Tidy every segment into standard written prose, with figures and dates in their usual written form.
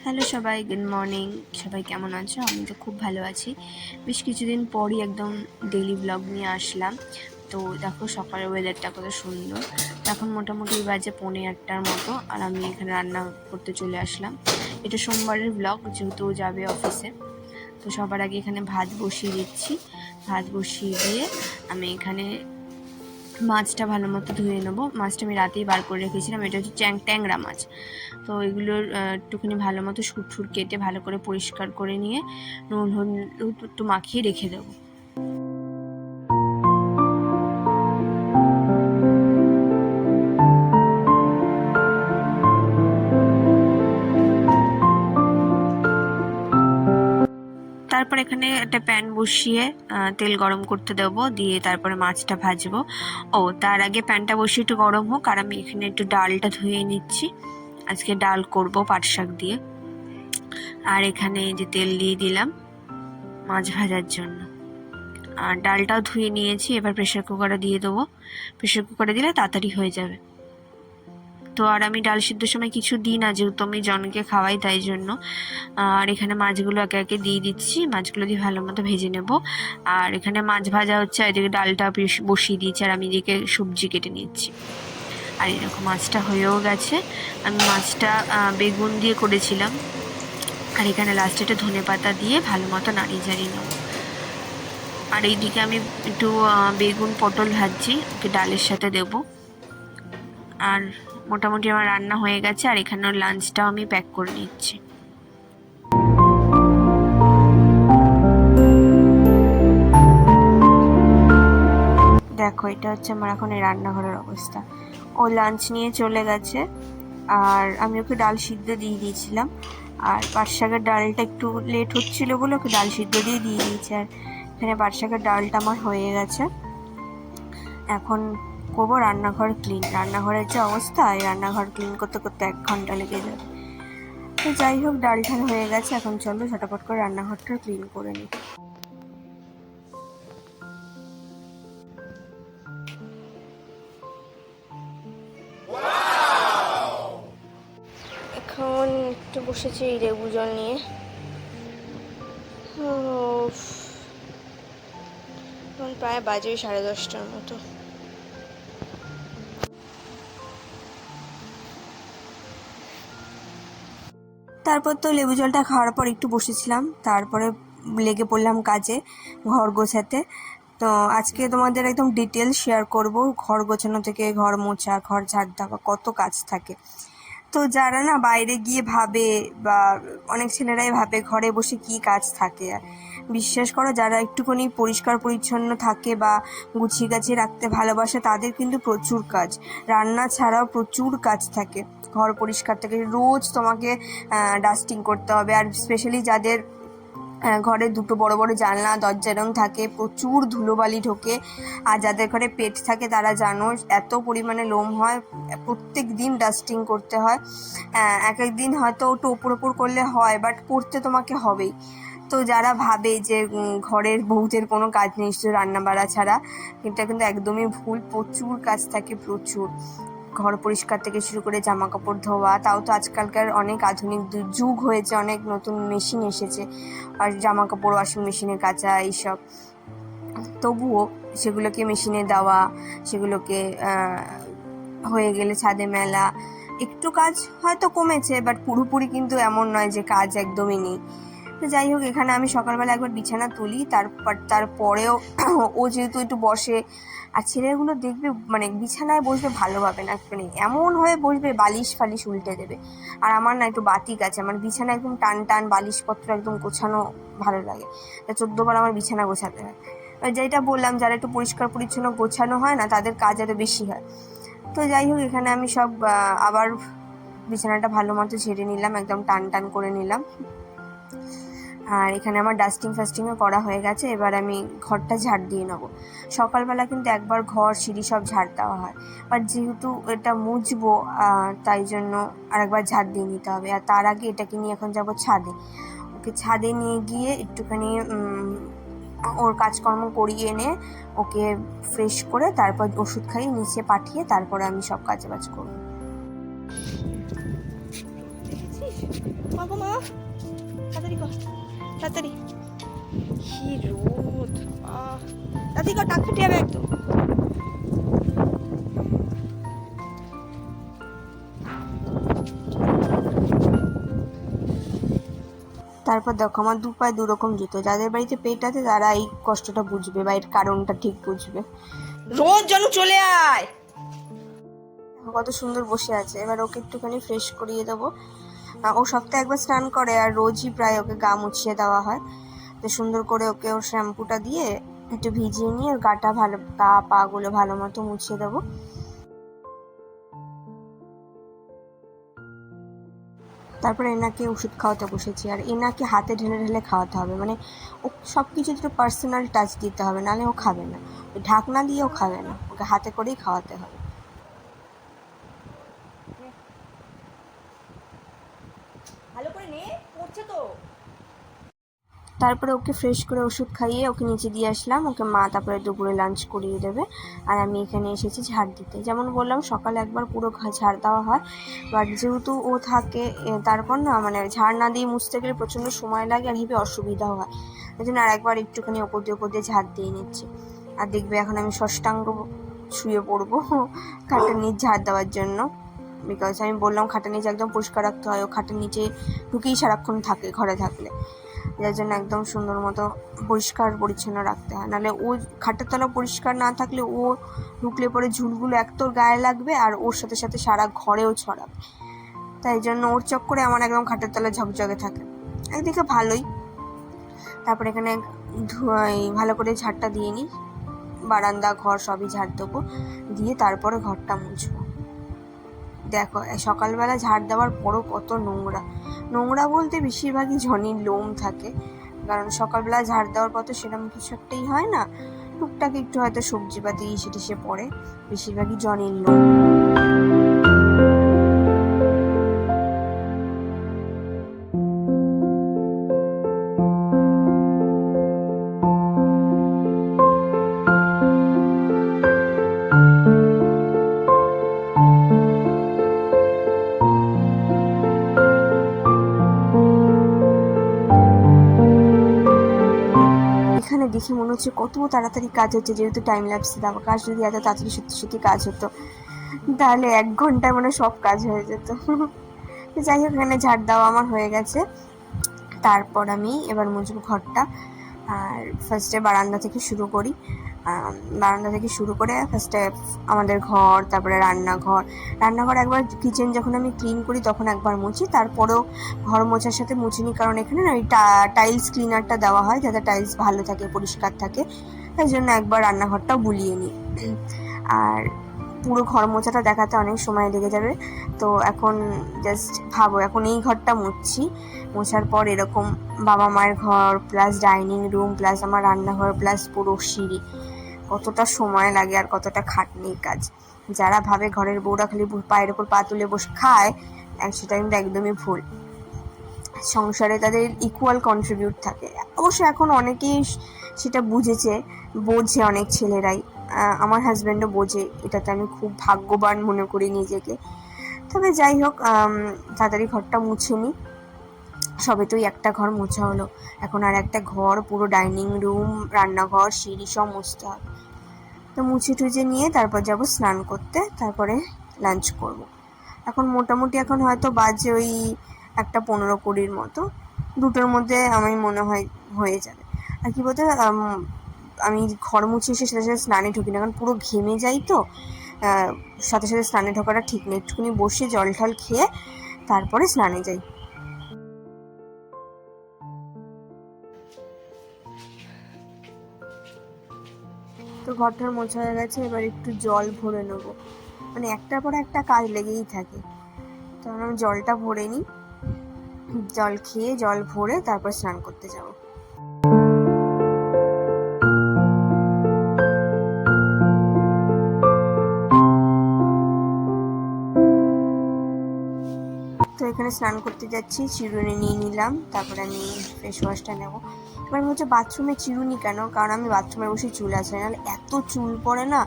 Hello সবাই, good morning. সবাই কেমন আছো? আমি তো খুব ভালো আছি। বেশ কিছুদিন পরই একদম ডেইলি ব্লগ নিয়ে আসলাম। তো দেখো সকালের ওয়েদারটা কত সুন্দর। এখন মোটামুটি বাজে 8:45টার মতো, আর আমি এখানে রান্না করতে চলে আসলাম। এটা সোমবারের ব্লগ, যেহেতু যাবে অফিসে। তো সবার আগে এখানে ভাত বসিয়ে দিচ্ছি। ভাত বসিয়ে দিয়ে আমি এখানে মাছটা ভালো মতো ধুয়ে নেবো। মাছটা আমি রাতেই বার করে রেখেছিলাম। এটা হচ্ছে ট্যাংরা মাছ। তো এগুলোর একটুখানি ভালো মতো সুট কেটে ভালো করে পরিষ্কার করে নিয়ে নুন হলুদ একটু মাখিয়ে রেখে দেবো। তারপর এখানে একটা প্যান বসিয়ে তেল গরম করতে দেবো, দিয়ে তারপরে মাছটা ভাজবো। তার আগে প্যানটা বসিয়ে একটু গরম হোক, আর আমি এখানে একটু ডালটা ধুয়ে নিচ্ছি। আজকে ডাল করব পাট শাক দিয়ে। আর এখানে যে তেল দিয়ে দিলাম মাছ ভাজার জন্য, আর ডালটাও ধুয়ে নিয়েছি। এবার প্রেশার কুকারে দিয়ে দেবো। প্রেশার কুকারে দিলে তাড়াতাড়ি হয়ে যাবে। তো আর আমি ডাল সিদ্ধর সময় কিছু দিই না, যেহেতু আমি জনকে খাওয়াই, তাই জন্য। আর এখানে মাছগুলো একে একে দিয়ে দিচ্ছি। মাছগুলো দিয়ে ভালো মতো ভেজে নেব। আর এখানে মাছ ভাজা হচ্ছে, আর এদিকে ডালটা বসিয়ে দিয়েছি, আর আমি এদিকে সবজি কেটে নিচ্ছি। আর এরকম মাছটা হয়েও গেছে। আমি মাছটা বেগুন দিয়ে করেছিলাম। আর এখানে লাস্টে একটা ধনেপাতা দিয়ে ভালো মতো নাড়িয়ে ঝাড়িয়ে নেব। আর এইদিকে আমি একটু বেগুন পটল ভাজছি, ওকে ডালের সাথে দেব। আর মোটামুটি আমার রান্না হয়ে গেছে। আর এখানেও লাঞ্চটাও আমি প্যাক করে নিচ্ছি। দেখো, এটা হচ্ছে আমার এখন এই রান্নাঘরের অবস্থা। ও লাঞ্চ নিয়ে চলে গেছে, আর আমি ওকে ডাল সিদ্ধ দিয়ে দিয়েছিলাম। আর পাট শাকের ডালটা একটু লেট হচ্ছিল বলে ওকে ডাল সিদ্ধ দিয়ে দিয়েছি। আর এখানে পাট শাকের ডালটা আমার হয়ে গেছে। এখন করবো রান্নাঘর ক্লিন। রান্নাঘরের যে অবস্থা, এই রান্নাঘর ক্লিন করতে করতে 1 ঘন্টা লেগে যাবে। তো যাই হোক, ডাল ঠাল হয়ে গেছে। এখন চলো ঝটাপট করে রান্নাঘরটা ক্লিন করে নিই। এখন একটু বসেছি এই লেবু জল নিয়ে। এখন প্রায় বাজে 10:30টার মতো। তারপর তো লেবু জলটা খাওয়ার পর একটু বসেছিলাম, তারপরে লেগে পড়লাম কাজে, ঘর গোছাতে। তো আজকে তোমাদের একদম ডিটেলস শেয়ার করব। ঘর গোছানো থেকে ঘর মোছা, ঘর ঝাড় দেওয়া, কত কাজ থাকে। তো যারা না বাইরে গিয়ে ভাবে, বা অনেক ছেলেরাই ভাবে ঘরে বসে কি কাজ থাকে, বিশ্বাস করো, যারা একটুখানি পরিষ্কার পরিচ্ছন্ন থাকে বা গুছিয়ে গাছিয়ে রাখতে ভালোবাসে, তাদের কিন্তু প্রচুর কাজ। রান্না ছাড়াও প্রচুর কাজ থাকে। ঘর পরিষ্কার থেকে রোজ তোমাকে ডাস্টিং করতে হবে। আর স্পেশালি যাদের ঘরে দুটো বড় বড় জানলা দরজা এরম থাকে, প্রচুর ধুলোবালি ঢোকে। আর যাদের ঘরে পেট থাকে তারা জানো এত পরিমাণে লোম হয়, প্রত্যেক দিন ডাস্টিং করতে হয়। এক এক দিন হয়তো একটু ওপর করলে হয়, বাট করতে তোমাকে হবেই। তো যারা ভাবে যে ঘরের বউদের কোনো কাজ নেই শুধু রান্না বাড়া ছাড়া, এটা কিন্তু একদমই ভুল। প্রচুর কাজ থাকে, প্রচুর। ঘর পরিষ্কার থেকে শুরু করে জামা কাপড় ধোয়া, তাও তো আজকালকার অনেক আধুনিক যুগ হয়েছে, অনেক নতুন মেশিন এসেছে, আর জামা কাপড় ওয়াশিং মেশিনে কাচা এইসব। তবুও সেগুলোকে মেশিনে দেওয়া, সেগুলোকে হয়ে গেলে ছাদে মেলা, একটু কাজ হয়তো কমেছে, বাট পুরোপুরি কিন্তু এমন নয় যে কাজ একদমই নেই। তো যাই হোক, এখানে আমি সকালবেলা একবার বিছানা তুলি, তারপরেও ও যেহেতু একটু বসে, আর ছেলেগুলো দেখবে মানে বিছানায় বসবে ভালোভাবে না, মানে এমন হয়ে বসবে বালিশ ফালিশ উল্টে দেবে। আর আমার না একটু বাতিক আছে, আমার বিছানা একদম টান টান, বালিশপত্র একদম গোছানো ভালো লাগে। 14 বার আমার বিছানা গোছাতে হয়। যেটা বললাম, যারা একটু পরিষ্কার পরিচ্ছন্ন গোছানো হয় না, তাদের কাজ আরও বেশি হয়। তো যাই হোক, এখানে আমি সব আবার বিছানাটা ভালো মতো ঝেড়ে নিলাম, একদম টান টান করে নিলাম। আর এখানে আমার ডাস্টিংও করা হয়ে গেছে। এবার আমি ঘরটা ঝাড় দিয়ে নেবো। সকালবেলা কিন্তু একবার ঘর সিঁড়ি সব ঝাড় দেওয়া হয়, বাট যেহেতু এটা মুছবো, তাই জন্য আরেকবার ঝাড় দিয়ে নিতে হবে। আর তার আগে এটাকে নিয়ে এখন যাব ছাদে। ওকে ছাদে নিয়ে গিয়ে একটুখানি ওর কাজকর্ম করিয়ে এনে ওকে ফ্রেশ করে তারপর ওষুধ খাইয়ে নিচে পাঠিয়ে তারপরে আমি সব কাজবাজ করবো। গো মা, তাড়াতাড়ি কর, তাড়াতাড়ি। কি রোদ, তাড়াতাড়ি কর, টাক ফেটে যাবে একদম। তারপর দেখো আমার দু পায়ে 2 রকম জুতো। যাদের বাড়িতে পেট আছে তারা এই কষ্টটা বুঝবে বা এর কারণটা ঠিক বুঝবে। রোজ যেন চলে আয়। কত সুন্দর বসে আছে। এবার ওকে একটুখানি ফ্রেশ করিয়ে দেবো। ও সপ্তাহে একবার স্নান করে আর রোজই প্রায় ওকে গা মুছিয়ে দেওয়া হয়। তো সুন্দর করে ওকে ওর শ্যাম্পুটা দিয়ে একটু ভিজিয়ে নিয়ে গাটা ভালো, গা পা গুলো ভালো মতো মুছিয়ে দেবো। তারপরে এনাকে ওষুধ খাওয়াতে বসেছি। আর এনাকে হাতে ঢেলে ঢেলে খাওয়াতে হবে, মানে ও সব কিছু একটু পার্সোনাল টাচ দিতে হবে, নাহলে ও খাবে না। ওই ঢাকনা দিয়েও খাবে না, ওকে হাতে করেই খাওয়াতে হবে। ভালো করে নে, পড়ছে তো। তারপরে ওকে ফ্রেশ করে ওষুধ খাইয়ে ওকে নিচে দিয়ে আসলাম। ওকে মা তারপরে দুপুরে লাঞ্চ করিয়ে দেবে। আর আমি এখানে এসেছি ঝাড় দিতে। যেমন বললাম সকালে একবার পুরো ঝাড় দেওয়া হয়, বাট যেহেতু ও থাকে তারপর না মানে ঝাড় না দিয়ে মুছতে গেলে প্রচণ্ড সময় লাগে আর হেবি অসুবিধা হয়। ওই জন্য আর একবার একটুখানি ওপর দিয়ে ঝাড় দিয়ে নিচ্ছি। আর দেখবে এখন আমি ষষ্ঠাঙ্গ শুয়ে পড়বো খাটের নিচ ঝাড় দেওয়ার জন্য। বিকজ আমি বললাম খাটের নিচে একদম পরিষ্কার রাখতে হয়, ও খাটের নিচে ঢুকেই সারাক্ষণ থাকে ঘরে থাকলে, যার জন্য একদম সুন্দর মতো পরিষ্কার পরিচ্ছন্ন রাখতে হয়। নাহলে ও খাটের তলা পরিষ্কার না থাকলে ও ঢুকলে পরে ঝুলগুলো এক তোর গায়ে লাগবে আর ওর সাথে সাথে সারা ঘরেও ছড়াবে। তাই জন্য ওর চক্করে আমার একদম খাটের তলা ঝকঝকে থাকে, একদিকে ভালোই। তারপর এখানে ভালো করে ঝাড়টা দিয়ে নিই, বারান্দা ঘর সবই ঝাড় দেবো, দিয়ে তারপরে ঘরটা মুছবো। দেখো সকালবেলা ঝাড় দেওয়ার পরও কত নোংরা। নোংরা বলতে বেশিরভাগই জনির লোম থাকে, কারণ সকালবেলা ঝাড় দেওয়ার পর তো সেরকম কিছু একটাই হয় না, টুকটাক একটু হয়তো সবজিপাতি ইসে টিসে পড়ে, বেশিরভাগই জনির লোম। দেখে মনে হচ্ছে কত তাড়াতাড়ি কাজ হচ্ছে, যেহেতু টাইম ল্যাপসে দেওয়া। কাজ যদি এত তাড়াতাড়ি সত্যি সত্যি কাজ হতো তাহলে 1 ঘন্টায় মানে সব কাজ হয়ে যেত। যাই হোক, এখানে ঝাড় দেওয়া আমার হয়ে গেছে। তারপর আমি এবার মুছবো ঘরটা। আর ফার্স্টে বারান্দা থেকে শুরু করি। বারান্দা থেকে শুরু করে ফার্স্টে আমাদের ঘর, তারপরে রান্নাঘর একবার, কিচেন যখন আমি ক্লিন করি তখন একবার মুছি। তারপরেও ঘর মোছার সাথে মুছিনি, কারণ এখানে না ওই টাইলস ক্লিনারটা দেওয়া হয় যাতে টাইলস ভালো থাকে, পরিষ্কার থাকে, তাই জন্য একবার রান্নাঘরটাও বুলিয়ে নিই। আর পুরো ঘর মোছাটা দেখাতে অনেক সময় লেগে যাবে, তো এখন জাস্ট ভাবো এখন এই ঘরটা মুছছি, মোছার পর এরকম বাবা মায়ের ঘর প্লাস ডাইনিং রুম প্লাস আমার রান্নাঘর প্লাস পুরো সিঁড়ি, কতটা সময় লাগে আর কতটা খাটনির কাজ। যারা ভাবে ঘরের বউরা খালি পায়ের ওপর পা তুলে বসে খায়, সেটা কিন্তু একদমই ভুল। সংসারে তাদের ইকুয়াল কন্ট্রিবিউট থাকে। অবশ্য এখন অনেকেই সেটা বোঝে অনেক ছেলেরাই, আমার হাজব্যান্ডও বোঝে, এটাতে আমি খুব ভাগ্যবান মনে করি নিজেকে। তবে যাই হোক, তাড়াতাড়ি ঘরটা মুছে নিই। সবে তো একটা ঘর মোছা হলো, এখন আর একটা ঘর পুরো ডাইনিং রুম রান্নাঘর সিঁড়ি সব মুছতে হবে। তো মুছে টুছে নিয়ে তারপর যাব স্নান করতে, তারপরে লাঞ্চ করব। এখন মোটামুটি এখন হয়তো বাজে ওই 1:15-20 মতো, 2টোর মধ্যে আমি মনে হয় হয়ে যাবে। আর কি বলতে, আমি ঘর মুছে এসে সাথে সাথে স্নানে ঢুকি না, কারণ পুরো ঘেমে যাই, তো সাথে সাথে স্নানে ঢোকাটা ঠিক নেই। একটুখানি বসে জল টল খেয়ে তারপরে স্নানে যাই। তো ঘরটার মোছা হয়ে গেছে, এবার একটু জল ভরে নেবো, মানে একটার পর একটা কাজ লেগেই থাকে। তো আমি জলটা ভরে নিই, জল খেয়ে জল ভরে তারপর স্নান করতে যাব। তো এখানে স্নান করতে যাচ্ছি, চিরুনি নিয়ে নিলাম, তারপরে আমি ফেস ওয়াশটা নেবো। এবার আমি হচ্ছে বাথরুমে চিরুনি কেন, কারণ আমি বাথরুমে বসে চুল আছড়াই, নাহলে এত চুল পড়ে না,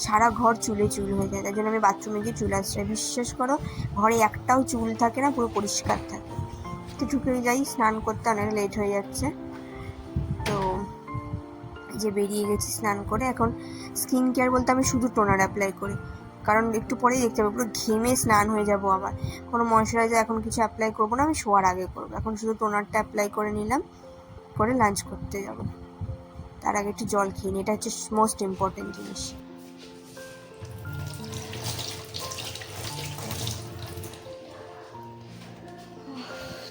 সারা ঘর চুলে চুল হয়ে যায়। তাই জন্য আমি বাথরুমে গিয়ে চুল আছড়াই। বিশ্বাস করো, ঘরে একটাও চুল থাকে না, পুরো পরিষ্কার থাকে। তো ঢুকে যাই স্নান করতে, অনেক লেট হয়ে যাচ্ছে। তো যে বেরিয়ে গেছি স্নান করে। এখন স্কিন কেয়ার বলতে আমি শুধু টোনার অ্যাপ্লাই করি, কারণ একটু পরেই দেখতে পাবো পুরো ঘেমে স্নান হয়ে যাব। আবার কোনো ময়শ্চারাইজার এখন কিছু অ্যাপ্লাই করবো না, আমি শোয়ার আগে করবো। এখন শুধু টোনারটা অ্যাপ্লাই করে নিলাম, করে লাঞ্চ করতে যাব। তার আগে একটু জল খেয়ে নিই, এটা হচ্ছে মোস্ট ইম্পর্টেন্ট জিনিস।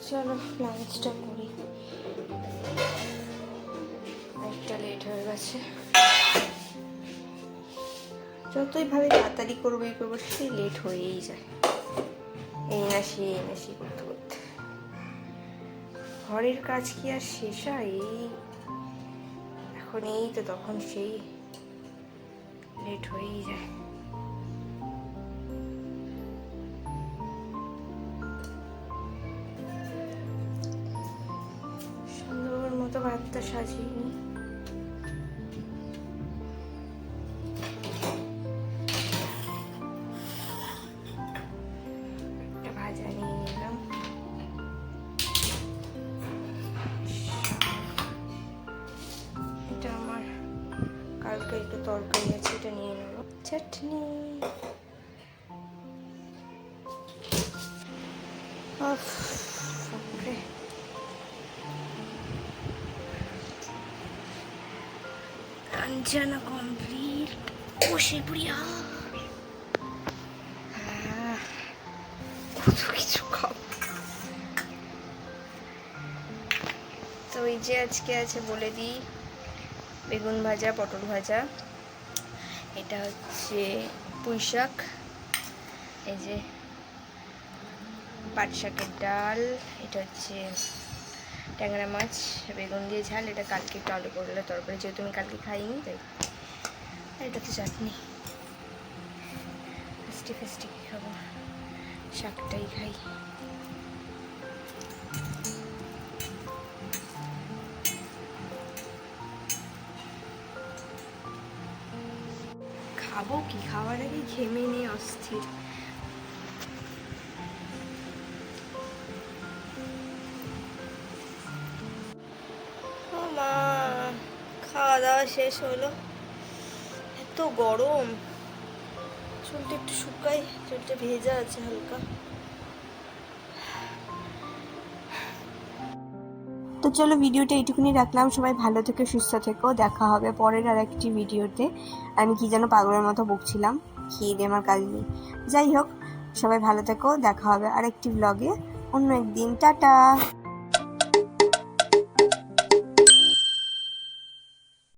চলো লাঞ্চটা করি, একটা লেট হয়ে গেছে। যতই ভাবে তাড়াতাড়ি করবো এই করবো, সেই লেট হয়েই যায়। এই না সেই করতে করতে ঘরের কাজ কি আর শেষ হয়? এখন এই তো, তখন সেই লেট হয়েই যায়। সুন্দর মতো ভাতটা সাজিয়ে নিই। একটা ভাজা নিয়ে নিলাম, এটা আমার কালকে একটু তরকারি আছে, এটা নিয়ে নেব। চাটনি, রান্না কমপ্লিট, বসে পড়ি। কত কিছু খাবো। তো এই যে আজকে আছে বলে দিই, বেগুন ভাজা, পটল ভাজা, এটা হচ্ছে পুঁই শাক, এই যে পাট শাকের ডাল, এটা হচ্ছে ট্যাংরা মাছ বেগুন দিয়ে ঝাল, এটা কালকে একটু আলু করলে তরকারি, যেহেতু আমি কালকে খাইনি তাই। আর এটা তো চাটনি। ফেস্টি কী খাবো, শাকটাই খাই। খাবো কি, খাওয়ার আগে ঘেমে নিয়ে অস্থির। ও মা, খাওয়া দাওয়া শেষ হলো। এত গরম, চুলটা একটু শুকাই, চুলটা ভেজা আছে হালকা। তো চলো ভিডিওটা এইটুকুনি রাখলাম। সবাই ভালো থেকো, সুস্থ থেকো, দেখা হবে পরের আর একটি ভিডিওতে। আমি কি যেন পাগলের মতো বকছিলাম, খেয়ে দিয়ে আমার কাজ নেই। যাই হোক, সবাই ভালো থেকো, দেখা হবে আরেকটি ব্লগে অন্য একদিন। টাটা।